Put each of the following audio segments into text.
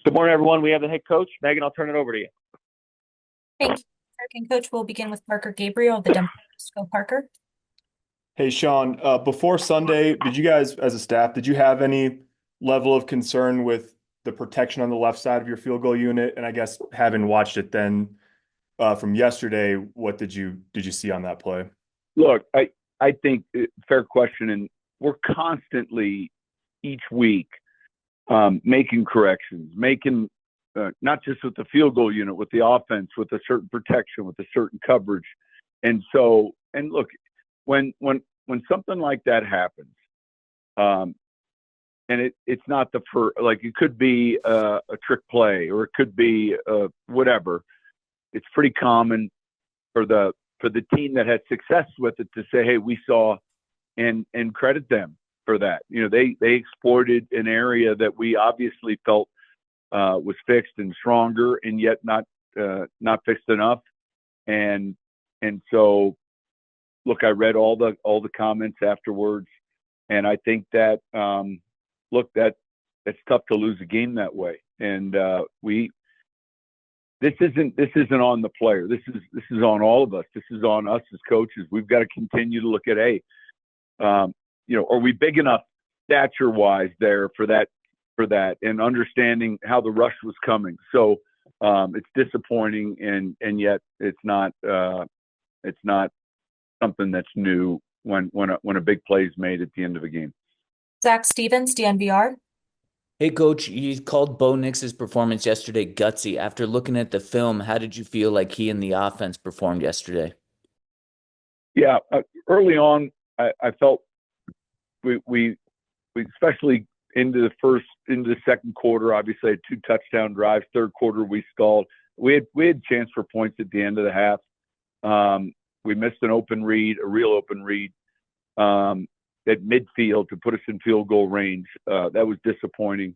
Good morning, everyone. We have the head coach. Megan, I'll turn it over to you. Thank you, Kirk and Coach. We'll begin with Parker Gabriel of the Denver Nuggets. Go, Parker. Hey, Sean, before Sunday, did you guys, as a staff, did you have any level of concern with the protection on the left side of your field goal unit? And I guess having watched it then from yesterday, what did you see on that play? Look, I think fair question, and we're constantly each week making corrections, making not just with the field goal unit, with the offense, with a certain protection, with a certain coverage, and so and look, when something like that happens, and it's not the first, like it could be a trick play or it could be whatever. It's pretty common for the team that had success with it to say, hey, we saw, and credit them for that. You know, they exploited an area that we obviously felt was fixed and stronger, and yet not fixed enough. And so, look, I read all the comments afterwards, and I think that look, that it's tough to lose a game that way. And this isn't on the player. This is on all of us. This is on us as coaches. We've got to continue to look at, hey, are we big enough stature wise there for that, and understanding how the rush was coming. So it's disappointing, and yet it's not something that's new when a big play is made at the end of a game. Zach Stevens, DNVR. Hey, Coach, you called Bo Nix's performance yesterday gutsy. After looking at the film, how did you feel like he and the offense performed yesterday? Yeah, early on, I felt we especially into the second quarter, obviously had 2 touchdown drives. Third quarter, we stalled. We had chance for points at the end of the half. We missed a real open read at midfield to put us in field goal range. That was disappointing.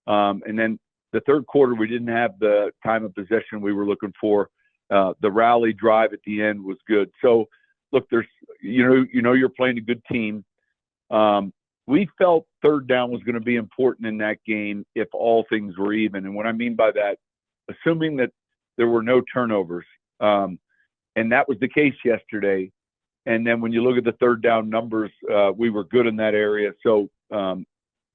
And then the third quarter, we didn't have the time of possession we were looking for. The rally drive at the end was good. So, look, there's you're playing a good team. We felt third down was going to be important in that game if all things were even. And what I mean by that, assuming that there were no turnovers, and that was the case yesterday. And then when you look at the third down numbers, we were good in that area. So,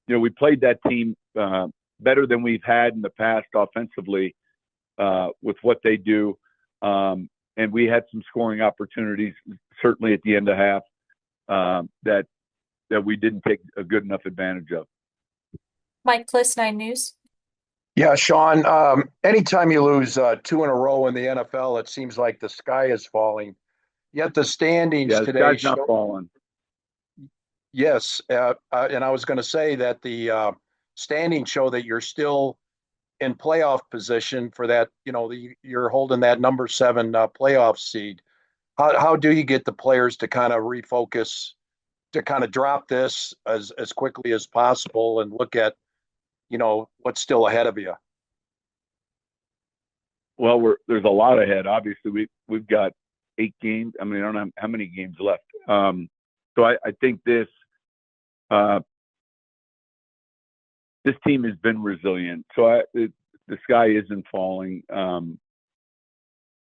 we played that team better than we've had in the past offensively with what they do. And we had some scoring opportunities, certainly at the end of half, that we didn't take a good enough advantage of. Mike Kliss, 9 News. Yeah, Sean, anytime you lose 2 in a row in the NFL, it seems like the sky is falling. Yet the standings the today sky's not falling. Yes, and I was going to say that the standings show that you're still in playoff position for that. You're holding that number 7 playoff seed. How do you get the players to kind of refocus, to kind of drop this as quickly as possible and look at what's still ahead of you? Well, there's a lot ahead. Obviously, we've got 8 games. I mean, I don't know how many games left. So I think this team has been resilient. So the sky isn't falling.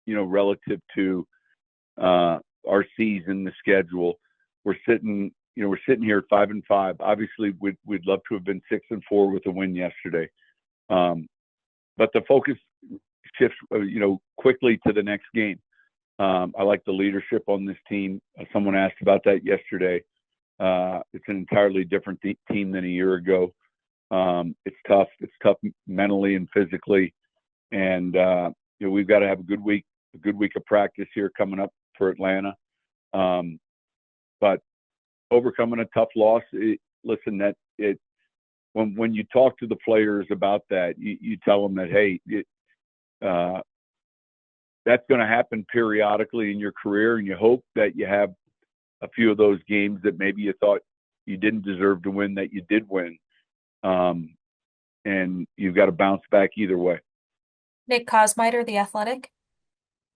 Relative to our season, the schedule, we're sitting here at 5-5. Obviously, we'd love to have been 6-4 with a win yesterday. But the focus shifts, quickly to the next game. I like the leadership on this team. Someone asked about that yesterday. It's an entirely different team than a year ago. It's tough. It's tough mentally and physically. And we've got to have a good week of practice here coming up for Atlanta. But overcoming a tough loss, when you talk to the players about that, you tell them that, hey, that's going to happen periodically in your career, and you hope that you have a few of those games that maybe you thought you didn't deserve to win that you did win. And you've got to bounce back either way. Nick Kosmider, The Athletic.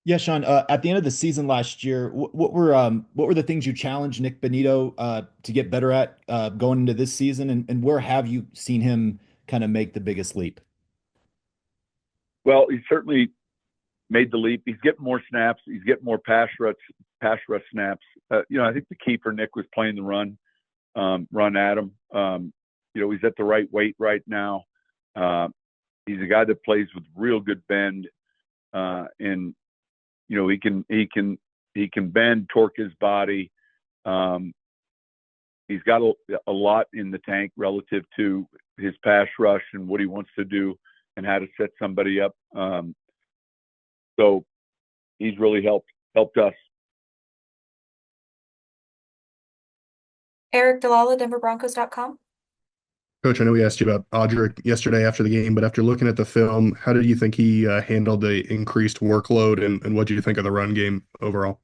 Yeah, Sean, at the end of the season last year, what were the things you challenged Nick Benito to get better at going into this season, and where have you seen him kind of make the biggest leap? Well, he certainly made the leap. He's getting more snaps. He's getting more pass rush snaps. I think the key for Nick was playing the run at him. He's at the right weight right now. He's a guy that plays with real good bend, and he can bend, torque his body. He's got a lot in the tank relative to his pass rush and what he wants to do and how to set somebody up. So he's really helped us. Eric DeLalla, DenverBroncos.com. Coach, I know we asked you about Audric yesterday after the game, but after looking at the film, how did you think he handled the increased workload, and what did you think of the run game overall?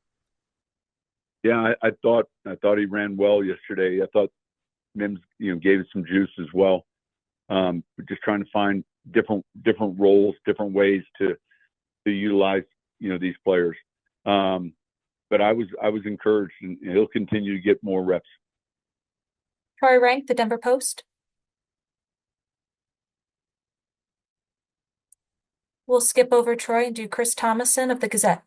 Yeah, I thought he ran well yesterday. I thought Mims, gave it some juice as well. Just trying to find different roles, different ways to utilize, these players. But I was encouraged, and he'll continue to get more reps. Troy Rank, the Denver Post. We'll skip over Troy and do Chris Thomason of the Gazette.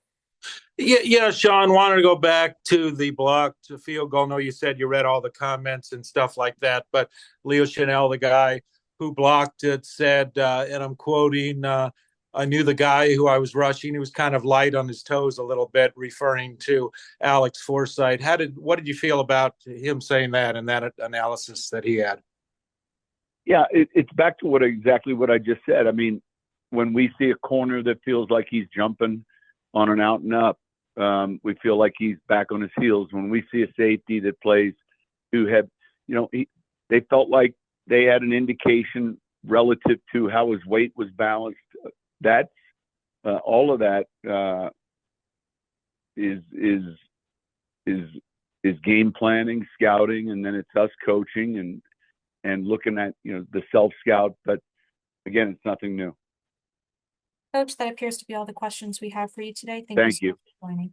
Yeah, Sean, wanted to go back to the blocked field goal. I know you said you read all the comments and stuff like that, but Leo Chanel, the guy who blocked it, said, and I'm quoting, I knew the guy who I was rushing. He was kind of light on his toes a little bit, referring to Alex Forsythe. What did you feel about him saying that and that analysis that he had? Yeah, it's back to exactly what I just said. I mean, when we see a corner that feels like he's jumping on an out and up, we feel like he's back on his heels. When we see a safety that plays who had, they felt like they had an indication relative to how his weight was balanced. That's all of that is game planning, scouting, and then it's us coaching and looking at the self scout. But again, it's nothing new. Coach, that appears to be all the questions we have for you today. Thank you. So much for joining.